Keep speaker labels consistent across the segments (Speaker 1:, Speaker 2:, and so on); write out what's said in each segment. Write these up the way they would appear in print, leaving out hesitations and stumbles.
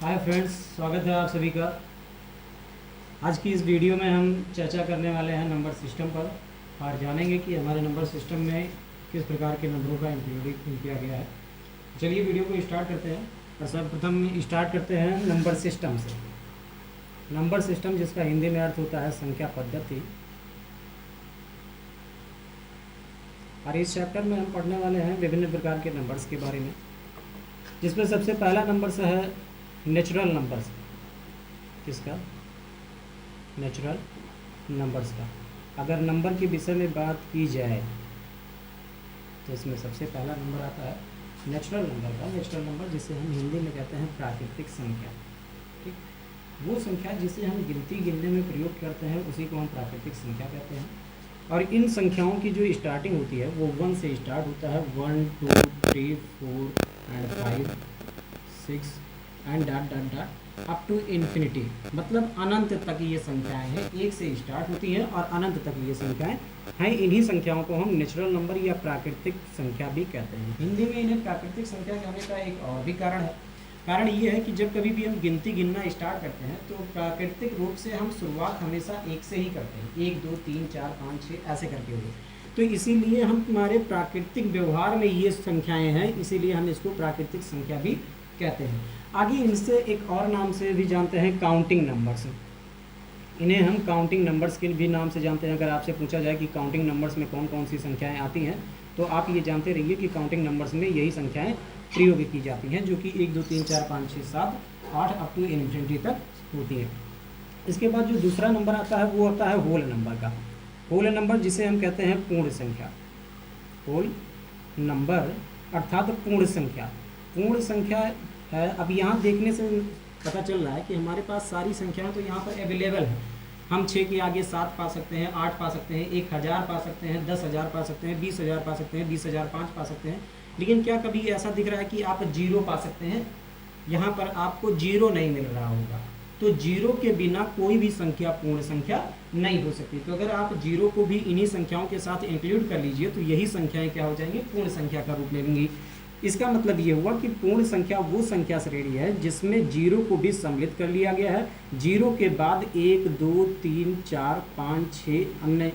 Speaker 1: Hi friends, स्वागत है आप सभी का। आज की इस वीडियो में हम चर्चा करने वाले हैं नंबर सिस्टम पर और जानेंगे कि हमारे नंबर सिस्टम में किस प्रकार के नंबरों का इंक्लूडिंग किया गया है। चलिए वीडियो को स्टार्ट करते हैं और सर्वप्रथम स्टार्ट करते हैं नंबर सिस्टम से। नंबर सिस्टम जिसका हिंदी में अर्थ होता है संख्या पद्धति। और इस चैप्टर में हम पढ़ने वाले हैं विभिन्न प्रकार के नंबर्स के बारे में, जिसमें सबसे पहला नंबर से है नेचुरल नंबर्स। किसका? नेचुरल नंबर्स का। अगर नंबर के विषय में बात की जाए तो इसमें सबसे पहला नंबर आता है नेचुरल नंबर का। नेचुरल नंबर जिसे हम हिंदी में कहते हैं प्राकृतिक संख्या। ठीक, वो संख्या जिसे हम गिनने में प्रयोग करते हैं उसी को हम प्राकृतिक संख्या कहते हैं। और इन संख्याओं की जो स्टार्टिंग होती है वो 1 से स्टार्ट होता है। 1 2 3 4 and 5 6 and dot dot dot up to infinity, मतलब अनंत तक ये संख्याएं हैं। 1 से स्टार्ट होती हैं और अनंत तक ये संख्याएं हैं। इन्हीं संख्याओं को हम नेचुरल नंबर या प्राकृतिक संख्या भी कहते हैं। हिंदी में इन्हें प्राकृतिक संख्या कहने का एक और भी कारण है। कारण ये है कि जब कभी भी हम गिनना स्टार्ट करते हैं तो प्राकृतिक रूप से हम शुरुआत हमेशा 1 से ही करते हैं। 1 2 3 4 5 6 ऐसे करके हुए, तो इसीलिए हम हमारे प्राकृतिक व्यवहार में ये संख्याएं हैं, इसीलिए हम इसको प्राकृतिक संख्या भी कहते हैं। आगे इनसे एक और नाम से भी जानते हैं, काउंटिंग नंबर्स। इन्हें हम काउंटिंग नंबर्स के भी नाम से जानते हैं। अगर आपसे पूछा जाए कि काउंटिंग नंबर्स में कौन कौन सी संख्याएं आती हैं तो आप ये जानते रहिए कि काउंटिंग नंबर्स में यही संख्याएं प्रयोग की जाती हैं, जो कि 1 2 3 4 5 6 7 8 अप टू इन्फिनिटी तक होती हैं। इसके बाद जो दूसरा नंबर आता है वो आता है होल नंबर का। होल नंबर जिसे हम कहते हैं पूर्ण संख्या। होल नंबर अर्थात पूर्ण संख्या। पूर्ण संख्या है। अब यहाँ देखने से पता चल रहा है कि हमारे पास सारी संख्याएं तो यहाँ पर अवेलेबल हैं। हम 6 के आगे 7 पा सकते हैं, 8 पा सकते हैं, 1000 पा सकते हैं, 10,000 पा सकते हैं, 20,000 पा सकते हैं, 20,005 पा सकते हैं। लेकिन क्या कभी ऐसा दिख रहा है कि आप 0 पा सकते हैं? यहाँ पर आपको 0 नहीं मिल रहा होगा। तो 0 के बिना कोई भी संख्या पूर्ण संख्या नहीं हो सकती। तो अगर आप 0 को भी इन्हीं संख्याओं के साथ इंक्लूड कर लीजिए तो यही संख्याएं क्या हो जाएंगी? पूर्ण संख्या का रूप ले लेंगी। इसका मतलब ये हुआ कि पूर्ण संख्या वो संख्या श्रेणी है जिसमें 0 को भी सम्मिलित कर लिया गया है। 0 के बाद 1 2 3 4 5 6 अन्य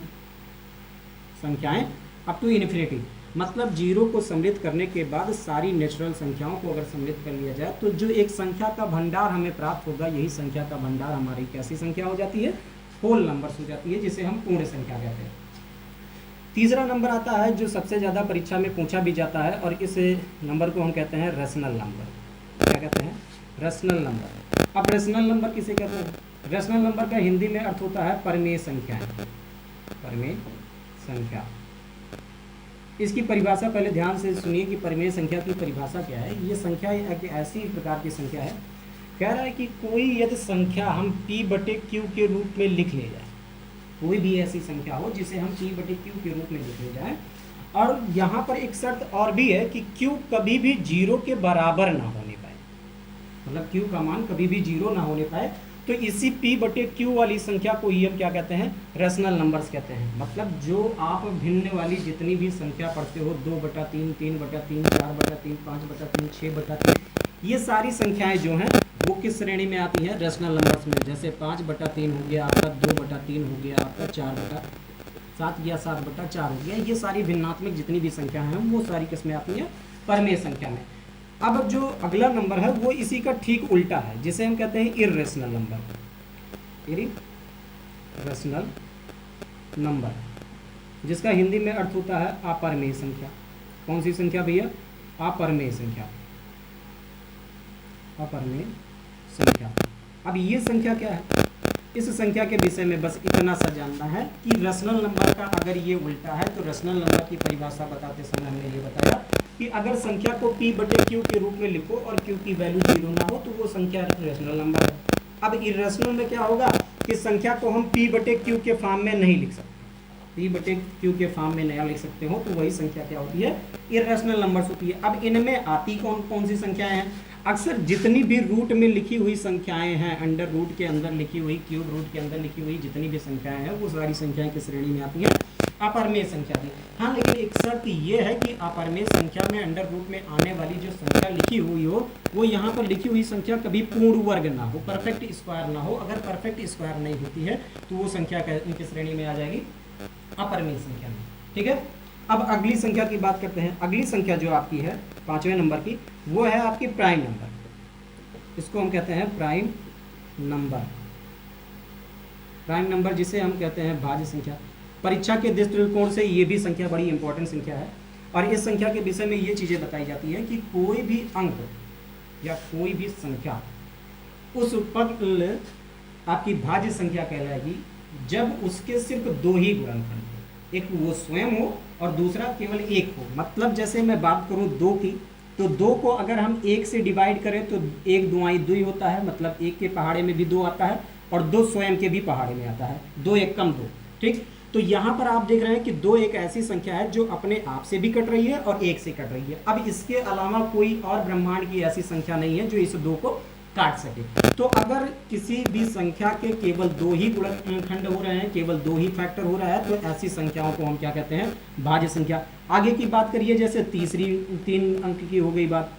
Speaker 1: संख्याएं अप टू इन्फिनिटी, मतलब 0 को सम्मिलित करने के बाद सारी नेचुरल संख्याओं को अगर सम्मिलित कर लिया जाए तो जो एक संख्या का भंडार हमें प्राप्त होगा, यही संख्या का भंडार हमारी कैसी संख्या हो जाती है? होल नंबर्स हो जाती है, जिसे हम पूर्ण संख्या कहते हैं। तीसरा नंबर आता है जो सबसे ज़्यादा परीक्षा में पूछा भी जाता है, और इस नंबर को हम कहते हैं रेशनल नंबर। क्या कहते हैं? Rational number. अब रेशनल नंबर किसे कहते हैं? रेशनल नंबर का हिंदी में अर्थ होता है परिमेय संख्याएं। परिमेय संख्या। इसकी परिभाषा पहले ध्यान से सुनिए कि परिमेय संख्या की परिभाषा क्या है। ये संख्या एक ऐसी प्रकार की संख्या है, कह रहा है कि कोई यदि संख्या हम P/Q के रूप में लिख ले जाए, कोई भी ऐसी संख्या हो जिसे हम P/Q के रूप में लिख ले जाए, और यहाँ पर एक शर्त और भी है कि Q कभी भी 0 के बराबर ना होने पाए, मतलब Q का मान कभी भी 0 ना होने पाए। तो इसी P/Q वाली संख्या को ही हम क्या कहते हैं? रेशनल नंबर्स कहते हैं। मतलब जो आप भिन्न वाली जितनी भी संख्या पढ़ते हो, 2/3 3/3 4/3 5/3 6/3, ये सारी संख्याएं जो हैं वो किस श्रेणी में आती हैं? रेशनल नंबर्स में। जैसे 5/3 हो गया आपका, 2/3 हो गया आपका, 4/7 या 7/4 हो गया। ये सारी भिन्नात्मक जितनी भी संख्या हैं वो सारी किस में आती हैं? परिमेय संख्या में। अब जो अगला नंबर है वो इसी का ठीक उल्टा है, जिसे हम कहते हैं इर्रेशनल नंबर। इर्रेशनल नंबर, जिसका हिंदी में अर्थ होता है अपरिमेय संख्या। कौन सी संख्या भैया? अपरिमेय संख्या। अपरिमेय संख्या। अब ये संख्या क्या है? इस संख्या के विषय में बस इतना सा जानना है कि रेशनल नंबर का अगर ये उल्टा है तो रेशनल नंबर की परिभाषा बताते समय हमने ये बताया कि अगर संख्या को P/Q के रूप में लिखो और Q की वैल्यू 0 ना हो तो वो संख्या रेशनल नंबर है। अब इर्रेशनल में क्या होगा कि संख्या को हम P/Q के फॉर्म में नहीं लिख सकते। P/Q के फॉर्म में नया लिख सकते हो तो वही संख्या क्या होती है? इर्रेशनल नंबर्स होती है। अब इनमें आती कौन कौन सी संख्याएं हैं? अक्सर जितनी भी रूट में लिखी हुई संख्याएं हैं, अंडर रूट के अंदर लिखी हुई, क्यूब रूट के अंदर लिखी हुई जितनी भी संख्याएं हैं वो सारी संख्याएं किस श्रेणी में आती हैं? अपरमेय संख्या थी। हाँ, लेकिन एक शर्त ये है कि अपरमेय संख्या में अंडर रूट में आने वाली जो संख्या लिखी हुई हो वो यहाँ पर लिखी हुई संख्या कभी पूर्ण वर्ग ना हो, परफेक्ट स्क्वायर ना हो। अगर परफेक्ट स्क्वायर नहीं होती है तो वो संख्या किस श्रेणी में आ जाएगी? अपरमेय संख्या में। ठीक है, अब अगली संख्या की बात करते हैं। अगली संख्या जो आपकी है 5वें नंबर की, वो है आपकी प्राइम नंबर। इसको हम कहते हैं प्राइम नंबर। प्राइम नंबर जिसे हम कहते हैं भाज्य संख्या। परीक्षा के दृष्टिकोण से ये भी संख्या बड़ी इंपॉर्टेंट संख्या है और इस संख्या के विषय में ये चीज़ें बताई जाती है कि कोई भी अंक या कोई भी संख्या उस पल आपकी भाज्य संख्या कहलाएगी जब उसके सिर्फ दो ही गुणनखंड हो, एक वो स्वयं हो और दूसरा केवल एक हो। मतलब जैसे मैं बात करूं दो की, तो दो को अगर हम एक से डिवाइड करें तो एक दुआई दो ही होता है, मतलब एक के पहाड़े में भी दो आता है और दो स्वयं के भी पहाड़े में आता है, दो एक कम दो। ठीक, तो यहाँ पर आप देख रहे हैं कि दो एक ऐसी संख्या है जो अपने आप से भी कट रही है और एक से कट रही है। अब इसके अलावा कोई और ब्रह्मांड की ऐसी संख्या नहीं है जो इस दो को काट सके। तो अगर किसी भी संख्या के केवल दो ही गुणनखंड हो रहे हैं, केवल दो ही फैक्टर हो रहा है, तो ऐसी संख्याओं को हम क्या कहते हैं? भाज्य संख्या। आगे की बात करिए, जैसे तीन अंक की हो गई बात।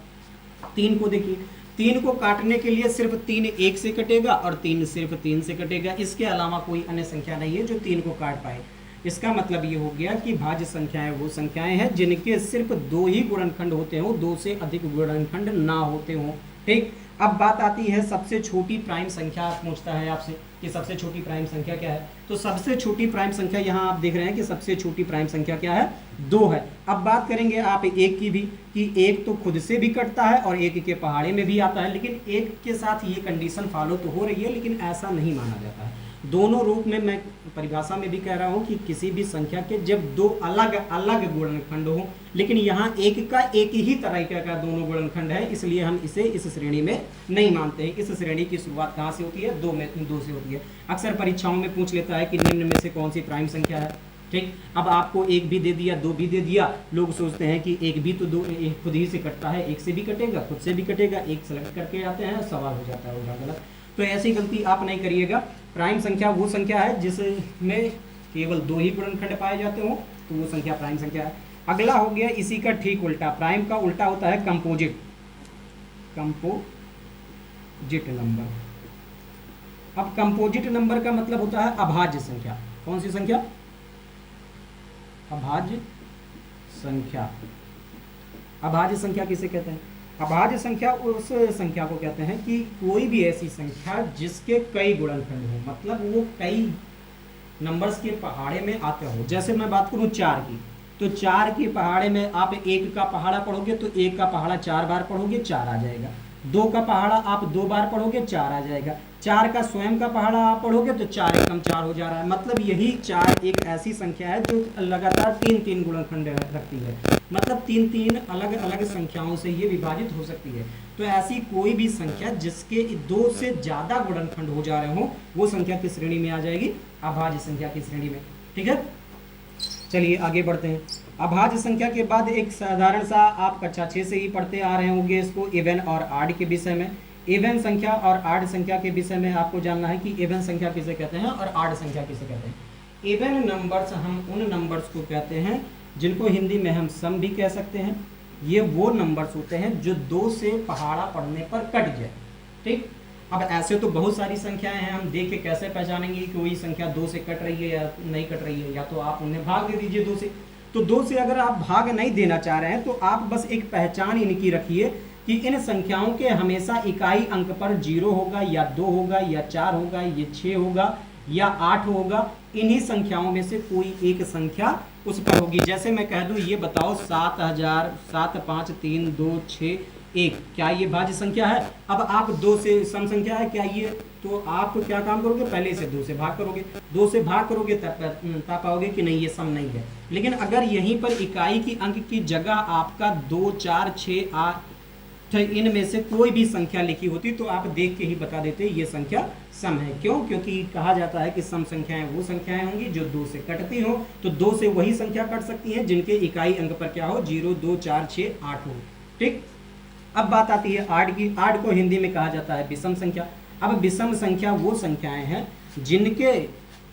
Speaker 1: तीन को देखिए, तीन को काटने के लिए सिर्फ तीन एक से कटेगा और तीन सिर्फ तीन से कटेगा। इसके अलावा कोई अन्य संख्या नहीं है जो तीन को काट पाए। इसका मतलब ये हो गया कि भाज्य संख्याएं वो संख्याएं हैं जिनके सिर्फ दो ही गुणनखंड होते हो, दो से अधिक गुणनखंड ना होते हो। ठीक, अब बात आती है सबसे छोटी प्राइम संख्या। पूछता है आपसे कि सबसे छोटी प्राइम संख्या क्या है, तो सबसे छोटी प्राइम संख्या यहाँ आप देख रहे हैं कि सबसे छोटी प्राइम संख्या क्या है? दो है। अब बात करेंगे आप एक की भी, कि एक तो खुद से भी कटता है और एक के पहाड़े में भी आता है, लेकिन एक के साथ ये कंडीशन फॉलो तो हो रही है, लेकिन ऐसा नहीं माना जाता है। दोनों रूप में मैं परिभाषा में भी कह रहा हूँ कि किसी भी संख्या के जब दो अलग अलग गुणनखंड हो, लेकिन यहाँ एक का एक ही तरह का दोनों गुणनखंड है, इसलिए हम इसे इस श्रेणी में नहीं मानते हैं। इस श्रेणी की शुरुआत कहाँ से होती है? दो से होती है। अक्सर परीक्षाओं में पूछ लेता है कि निम्न में से कौन सी प्राइम संख्या है। ठीक, अब आपको एक भी दे दिया, दो भी दे दिया, लोग सोचते हैं कि एक भी तो दो एक खुद ही से कटता है, एक से भी कटेगा, खुद से भी कटेगा, एक सेलेक्ट करके आते हैं, सवाल हो जाता है गलत। तो ऐसी गलती आप नहीं करिएगा। प्राइम संख्या वो संख्या है जिसमें केवल दो ही गुणनखंड पाए जाते हो, तो वो संख्या प्राइम संख्या है। अगला हो गया इसी का ठीक उल्टा। प्राइम का उल्टा होता है कंपोजिट। Composite number. अब कंपोजिट नंबर का मतलब होता है अभाज्य संख्या। कौन सी संख्या? अभाज्य संख्या। अभाज्य संख्या किसे कहते हैं? अभाज्य संख्या उस संख्या को कहते हैं कि कोई भी ऐसी संख्या जिसके कई गुणनखंड हो, मतलब वो कई नंबर्स के पहाड़े में आते हो। जैसे मैं बात करूं चार की, तो चार के पहाड़े में आप एक का पहाड़ा पढ़ोगे तो एक का पहाड़ा चार बार पढ़ोगे, चार आ जाएगा। दो का पहाड़ा आप दो बार पढ़ोगे, चार आ जाएगा। चार का स्वयं का पहाड़ा आप पढ़ोगे तो चार एकम चार हो जा रहा है। मतलब यही चार एक ऐसी संख्या है जो लगातार तीन तीन गुणनखंड रखती है, मतलब तीन तीन अलग अलग संख्याओं से ये विभाजित हो सकती है। तो ऐसी कोई भी संख्या जिसके दो से ज्यादा गुणनखंड हो जा रहे हो, वो संख्या किस श्रेणी में आ जाएगी? अभाज्य संख्या की श्रेणी में। ठीक है, चलिए आगे बढ़ते हैं। अभाज्य संख्या के बाद एक साधारण सा आप कक्षा 6 से ही पढ़ते आ रहे होंगे इसको, इवन और आड के विषय में। इवन संख्या और आड संख्या के विषय में आपको जानना है कि इवन संख्या किसे कहते हैं और आड संख्या किसे कहते हैं। इवन नंबर्स हम उन नंबर्स को कहते हैं जिनको हिंदी में हम सम भी कह सकते हैं। ये वो नंबर्स होते हैं जो दो से पहाड़ा पढ़ने पर कट जाए। ठीक, अब ऐसे तो बहुत सारी संख्याएं हैं, हम देख के कैसे पहचानेंगे कि कोई संख्या दो से कट रही है या नहीं कट रही है? या तो आप उन्हें भाग दे दीजिए दो से। तो दो से अगर आप भाग नहीं देना चाह रहे हैं तो आप बस एक पहचान इनकी रखिए कि इन संख्याओं के हमेशा इकाई अंक पर 0 होगा या 2 होगा या 4 होगा, ये 6 होगा या 8 होगा। इन्हीं संख्याओं में से कोई एक संख्या उस पर होगी। जैसे मैं कह दूं, ये बताओ 7000 7 5 3 2 6 1, क्या ये भाज्य संख्या है? अब आप दो से सम संख्या है क्या ये? तो आप क्या काम करोगे? पहले से दो से भाग करोगे, दो से भाग करोगे तब पाओगे कि नहीं ये सम नहीं है। लेकिन अगर यहीं पर इकाई की अंक की जगह आपका 2 4 6 8 इनमें से कोई भी संख्या लिखी होती तो आप देख के ही बता देते ये संख्या सम है। क्यों? क्योंकि कहा जाता है कि सम संख्याएं वो संख्याएं होंगी जो दो से कटती हो। तो दो से वही संख्या कट सकती है जिनके इकाई अंक पर क्या हो? 0 2 4 6 8 हो। ठीक, अब बात आती है 8 की। 8 को हिंदी में कहा जाता है विषम संख्या। अब विषम संख्या वो संख्याएं हैं जिनके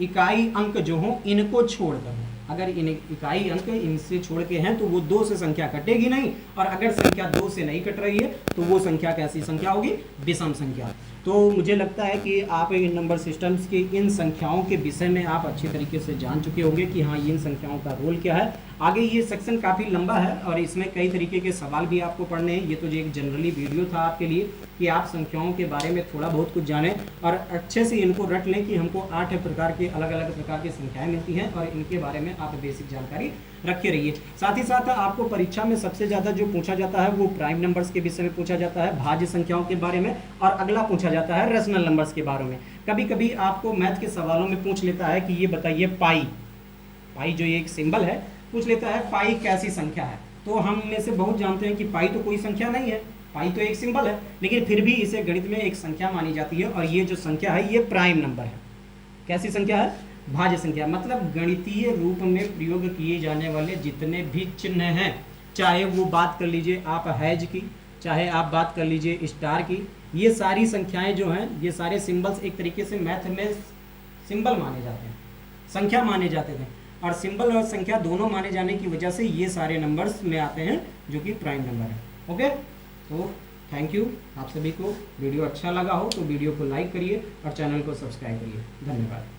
Speaker 1: इकाई अंक जो हो इनको छोड़कर, अगर इन इकाई अंक इनसे छोड़ के हैं तो वो 2 से संख्या कटेगी नहीं, और अगर संख्या 2 से नहीं कट रही है तो वो संख्या कैसी संख्या होगी? विषम संख्या। तो मुझे लगता है कि आप इन नंबर सिस्टम्स की इन संख्याओं के विषय में आप अच्छे तरीके से जान चुके होंगे कि हाँ इन संख्याओं का रोल क्या है। आगे ये सेक्शन काफ़ी लंबा है और इसमें कई तरीके के सवाल भी आपको पढ़ने हैं। ये तो एक जनरली वीडियो था आपके लिए कि आप संख्याओं के बारे में थोड़ा बहुत कुछ जानें और अच्छे से इनको रट लें कि हमको 8 प्रकार के अलग अलग प्रकार की संख्याएं मिलती हैं और इनके बारे में आप बेसिक जानकारी रखे रहिए। साथ ही साथ आपको परीक्षा में सबसे ज़्यादा जो पूछा जाता है वो प्राइम नंबर्स के विषय में पूछा जाता है, भाज्य संख्याओं के बारे में, और अगला पूछा जाता है रेशनल नंबर्स के बारे में। कभी कभी आपको मैथ के सवालों में पूछ लेता है कि ये बताइए पाई जो ये एक सिंबल है, पूछ लेता है पाई कैसी संख्या है। तो हम में से बहुत जानते हैं कि पाई तो कोई संख्या नहीं है, पाई तो एक सिंबल है, लेकिन फिर भी इसे गणित में एक संख्या मानी जाती है और ये जो संख्या है ये प्राइम नंबर है। कैसी संख्या है? भाज्य संख्या। मतलब गणितीय रूप में प्रयोग किए जाने वाले जितने भी चिन्ह हैं, चाहे वो बात कर लीजिए आप हैज की, चाहे आप बात कर लीजिए स्टार की, ये सारी संख्याएं जो हैं, ये सारे सिंबल्स एक तरीके से मैथ में सिंबल माने जाते हैं, संख्या माने जाते थे, और सिंबल और संख्या दोनों माने जाने की वजह से ये सारे नंबर्स में आते हैं जो कि प्राइम नंबर है। ओके, तो थैंक यू। आप सभी को वीडियो अच्छा लगा हो तो वीडियो को लाइक करिए और चैनल को सब्सक्राइब करिए। धन्यवाद।